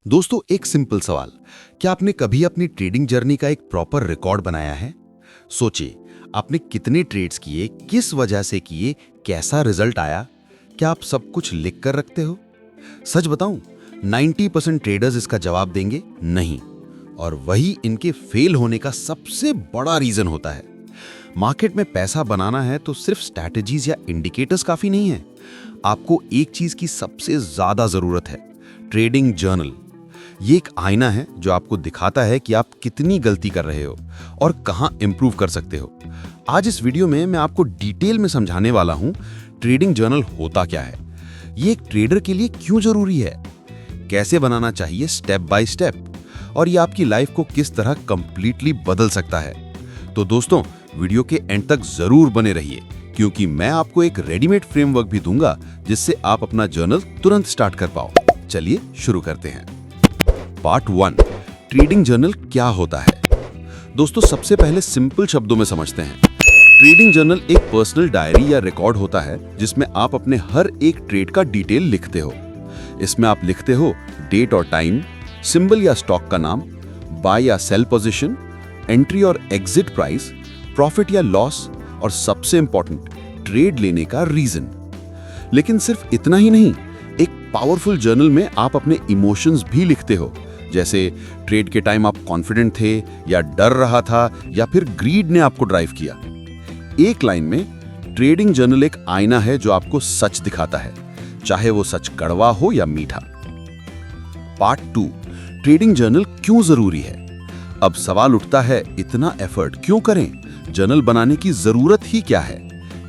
दोस्तों, एक सिंपल सवाल। क्या आपने कभी अपनी ट्रेडिंग जर्नी का एक प्रॉपर रिकॉर्ड बनाया है? सोचिए, आपने कितने ट्रेड्स किए, किस वजह से किए, कैसा रिजल्ट आया? क्या आप सब कुछ लिख कर रखते हो? सच बताऊं, 90% ट्रेडर्स इसका जवाब देंगे नहीं। और वही इनके फेल होने का सबसे बड़ा रीजन होता है। मार्केट में पैसा बनाना है तो सिर्फ स्ट्रैटेजीज या इंडिकेटर्स काफी नहीं है। आपको एक चीज की सबसे ज्यादा जरूरत है, ट्रेडिंग जर्नल। ये एक आईना है जो आपको दिखाता है कि आप कितनी गलती कर रहे हो और कहां इंप्रूव कर सकते हो। आज इस वीडियो में मैं आपको डिटेल में समझाने वाला हूं ट्रेडिंग जर्नल होता क्या है, ये एक ट्रेडर के लिए क्यों जरूरी है, कैसे बनाना चाहिए स्टेप बाय स्टेप, और ये आपकी लाइफ को किस तरह कंप्लीटली बदल सकता है। तो दोस्तों, वीडियो के एंड तक जरूर बने रहिए, क्योंकि मैं आपको एक रेडीमेड फ्रेमवर्क भी दूंगा जिससे आप अपना जर्नल तुरंत स्टार्ट कर पाओ। चलिए शुरू करते हैं। पार्ट 1, ट्रेडिंग जर्नल क्या होता है। दोस्तों, सबसे पहले सिंपल शब्दों में समझते हैं। ट्रेडिंग जर्नल एक पर्सनल डायरी या रिकॉर्ड होता है जिसमें आप अपने हर एक ट्रेड का डिटेल लिखते हो। इसमें आप लिखते हो डेट और टाइम, सिंबल या स्टॉक का नाम, बाय या सेल पोजीशन, एंट्री और एग्जिट प्राइस, प्रॉफिट या लॉस, और सबसे इंपॉर्टेंट, ट्रेड लेने का रीजन। लेकिन सिर्फ इतना ही नहीं, एक पावरफुल जर्नल में आप अपने इमोशंस भी लिखते हो, जैसे ट्रेड के टाइम आप कॉन्फिडेंट थे या डर रहा था या फिर ग्रीड ने आपको ड्राइव किया। एक लाइन में, ट्रेडिंग जर्नल एक आईना है जो आपको सच दिखाता है, चाहे वो सच कड़वा हो या मीठा। पार्ट 2, ट्रेडिंग जर्नल क्यों जरूरी है। अब सवाल उठता है, इतना एफर्ट क्यों करें, जर्नल बनाने की जरूरत ही क्या है।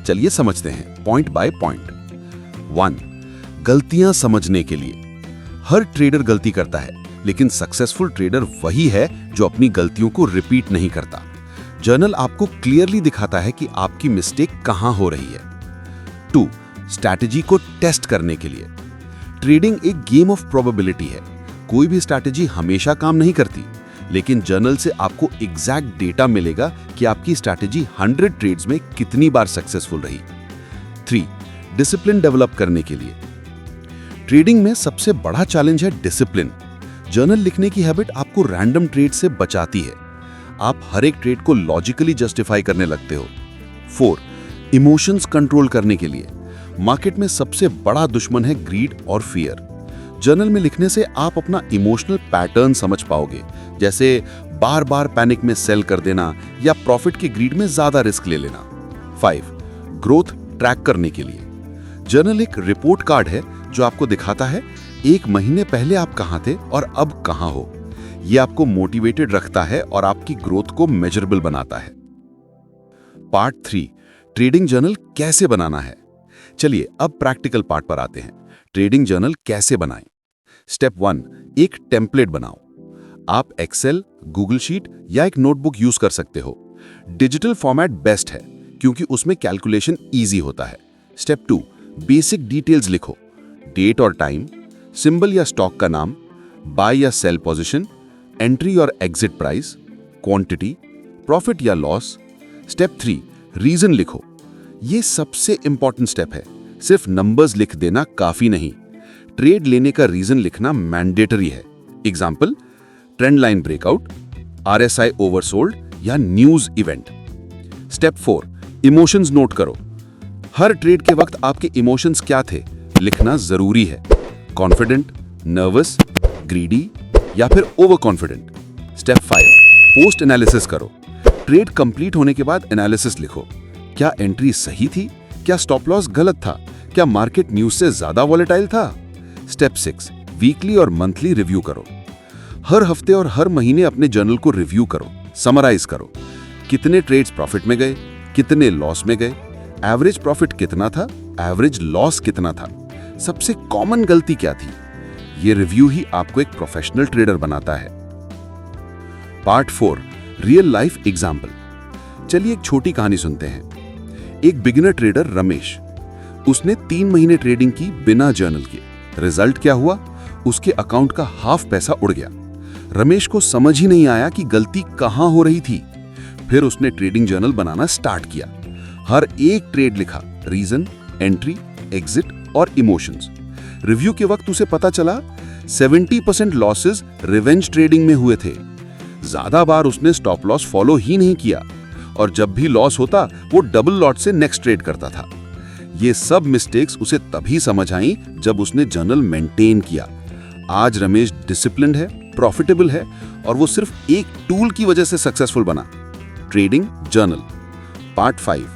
चलिए समझते हैं पॉइंट बाय पॉइंट। 1, गलतियां समझने के लिए। हर ट्रेडर गलती करता है, लेकिन सक्सेसफुल ट्रेडर वही है जो अपनी गलतियों को रिपीट नहीं करता। जर्नल आपको क्लियरली दिखाता है कि आपकी मिस्टेक कहां हो रही है। 2, स्ट्रैटेजी को टेस्ट करने के लिए। ट्रेडिंग एक गेम ऑफ प्रोबेबिलिटी है। कोई भी स्ट्रैटेजी हमेशा काम नहीं करती, लेकिन जर्नल से आपको एग्जैक्ट डेटा मिलेगा कि आपकी स्ट्रैटेजी 100 ट्रेड्स में कितनी बार सक्सेसफुल रही। 3, डिसिप्लिन डेवलप करने के लिए। ट्रेडिंग में सबसे बड़ा चैलेंज है डिसिप्लिन। जर्नल लिखने की हैबिट आपको रैंडम ट्रेड से बचाती है। आप हर एक ट्रेड को लॉजिकली जस्टिफाई करने लगते हो। 4, इमोशंस कंट्रोल करने के लिए। मार्केट में सबसे बड़ा दुश्मन है ग्रीड और फियर। जर्नल में लिखने से आप अपना इमोशनल पैटर्न समझ पाओगे, जैसे बार बार पैनिक में सेल कर देना या प्रॉफिट के ग्रीड में ज्यादा रिस्क ले लेना। 5, ग्रोथ ट्रैक करने के लिए। जर्नल एक रिपोर्ट कार्ड है जो आपको दिखाता है एक महीने पहले आप कहां थे और अब कहां हो। यह आपको मोटिवेटेड रखता है और आपकी ग्रोथ को मेजरेबल बनाता है। पार्ट 3, ट्रेडिंग जर्नल कैसे बनाना है। चलिए अब प्रैक्टिकल पार्ट पर आते हैं। ट्रेडिंग जर्नल कैसे बनाएं। स्टेप 1, एक टेम्पलेट बनाओ। आप एक्सेल, गूगल शीट या एक नोटबुक यूज कर सकते हो। डिजिटल फॉर्मेट बेस्ट है क्योंकि उसमें कैलकुलेशन इजी होता है। स्टेप 2, बेसिक डिटेल्स लिखो। डेट और टाइम, सिंबल या स्टॉक का नाम, बाय या सेल पोजीशन, एंट्री और एग्जिट प्राइस, क्वांटिटी, प्रॉफिट या लॉस। स्टेप 3, रीजन लिखो। ये सबसे इंपॉर्टेंट स्टेप है। सिर्फ नंबर्स लिख देना काफी नहीं, ट्रेड लेने का रीजन लिखना मैंडेटरी है। Example, trend line breakout, RSI oversold या news event. Step 4, emotions note करो। हर ट्रेड के वक्त आपके इमोशंस क्या थे लिखना जरूरी है। कॉन्फिडेंट, नर्वस, ग्रीडी या फिर over confident. Step 5, post analysis करो। ट्रेड कंप्लीट होने के बाद एनालिसिस लिखो। क्या एंट्री सही थी, क्या स्टॉप लॉस गलत था, क्या मार्केट न्यूज से ज्यादा वॉलेटाइल था। स्टेप 6, वीकली और मंथली रिव्यू करो। हर हफ्ते और हर महीने अपने जर्नल को रिव्यू करो, समराइज करो। कितने ट्रेड्स प्रॉफिट में गए, कितने लॉस में गए, एवरेज प्रॉफिट कितना था, एवरेज लॉस कितना था, सबसे कॉमन गलती क्या थी। ये रिव्यू ही आपको एक प्रोफेशनल ट्रेडर बनाता है। Part 4, real life example. चलिए एक छोटी कहानी सुनते हैं। एक बिगिनर ट्रेडर रमेश, उसने 3 महीने ट्रेडिंग की बिना जर्नल के। रिजल्ट क्या हुआ, उसके अकाउंट का हाफ पैसा उड़ गया। रमेश को समझ ही नहीं आया कि गलती कहां हो रही थी। फिर उसने ट्रेडिंग जर्नल बनाना स्टार्ट किया। हर एक ट्रेड लिखा, रीजन, एंट्री, एग्जिट और इमोशंस। रिव्यू के वक्त उसे पता चला 70% लॉसेस रिवेंज ट्रेडिंग में हुए थे। ज्यादा बार उसने स्टॉप लॉस फॉलो ही नहीं किया और जब भी लॉस होता वो डबल लॉट से नेक्स्ट ट्रेड करता था। ये सब मिस्टेक्स उसे तभी समझ आई जब उसने जर्नल मेंटेन किया। आज रमेश डिसिप्लिन्ड है, प्रॉफिटेबल है और वो सिर्फ एक टूल की वजह से सक्सेसफुल बना, trading journal. Part 5,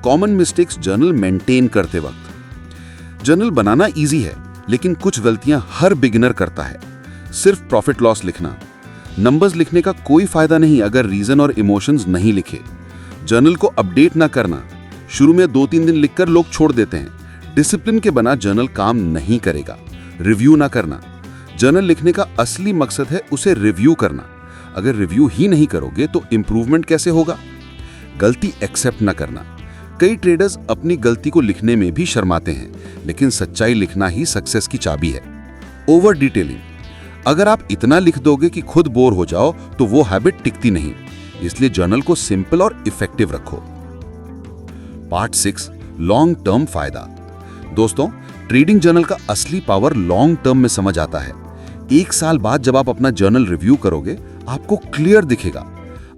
common mistakes journal maintain करते वक्त। जर्नल बनाना इजी है, लेकिन कुछ गलतियां हर बिगिनर करता है। सिर्फ प्रॉफिट लॉस लिखना, नंबर्स लिखने का कोई फायदा नहीं अगर रीजन और इमोशंस नहीं लिखे। जर्नल को अपडेट ना करना, शुरू में 2-3 दिन लिखकर लोग छोड़ देते हैं। डिसिप्लिन के बिना जर्नल काम नहीं करेगा। रिव्यू ना करना, जर्नल लिखने का असली मकसद है उसे रिव्यू करना। अगर रिव्यू ही नहीं करोगे तो इंप्रूवमेंट कैसे होगा? गलती एक्सेप्ट ना करना, कई ट्रेडर्स अपनी गलती को लिखने में भी शर्माते हैं, लेकिन सच्चाई लिखना ही सक्सेस की चाबी है। ओवर डिटेलिंग, अगर आप इतना लिख दोगे कि खुद बोर हो जाओ तो वो हैबिट टिकती नहीं, इसलिए जर्नल को सिंपल और इफेक्टिव रखो। पार्ट 6, लॉन्ग टर्म फायदा। दोस्तों, ट्रेडिंग जर्नल का असली पावर लॉन्ग टर्म में समझ आता है। 1 साल बाद जब आप अपना जर्नल रिव्यू करोगे, आपको क्लियर दिखेगा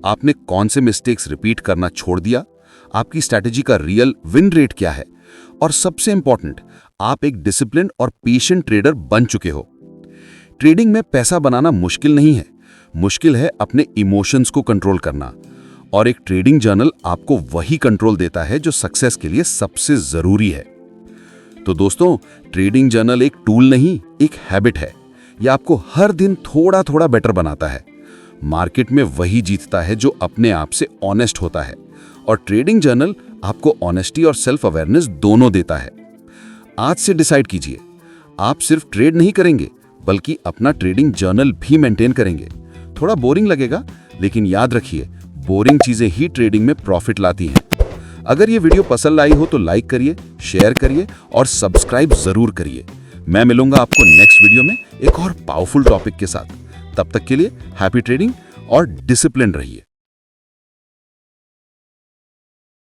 आपने कौन से मिस्टेक्स रिपीट करना छोड़ दिया, आपकी स्ट्रैटेजी का रियल विन रेट क्या है, और सबसे इंपॉर्टेंट, आप एक डिसिप्लिन और पेशेंट ट्रेडर बन चुके हो। ट्रेडिंग में पैसा बनाना मुश्किल नहीं है, मुश्किल है अपने इमोशंस को कंट्रोल करना, और एक ट्रेडिंग जर्नल आपको वही कंट्रोल देता है जो सक्सेस के लिए सबसे जरूरी है। तो दोस्तों, ट्रेडिंग जर्नल एक टूल नहीं, एक हैबिट है। यह आपको हर दिन थोड़ा थोड़ा बेटर बनाता है। मार्केट में वही जीतता है जो अपने आप से ऑनेस्ट होता है, और ट्रेडिंग जर्नल आपको ऑनेस्टी और सेल्फ अवेयरनेस दोनों देता है। आज से डिसाइड कीजिए, आप सिर्फ ट्रेड नहीं करेंगे बल्कि अपना ट्रेडिंग जर्नल भी मेंटेन करेंगे। थोड़ा बोरिंग लगेगा, लेकिन याद रखिए, बोरिंग चीजें ही ट्रेडिंग में प्रॉफिट लाती हैं। अगर ये वीडियो पसंद आई हो तो लाइक करिए, शेयर करिए और सब्सक्राइब जरूर करिए। मैं मिलूंगा आपको नेक्स्ट वीडियो में एक और पावरफुल टॉपिक के साथ। तब तक के लिए हैप्पी ट्रेडिंग और डिसिप्लिन रहिए।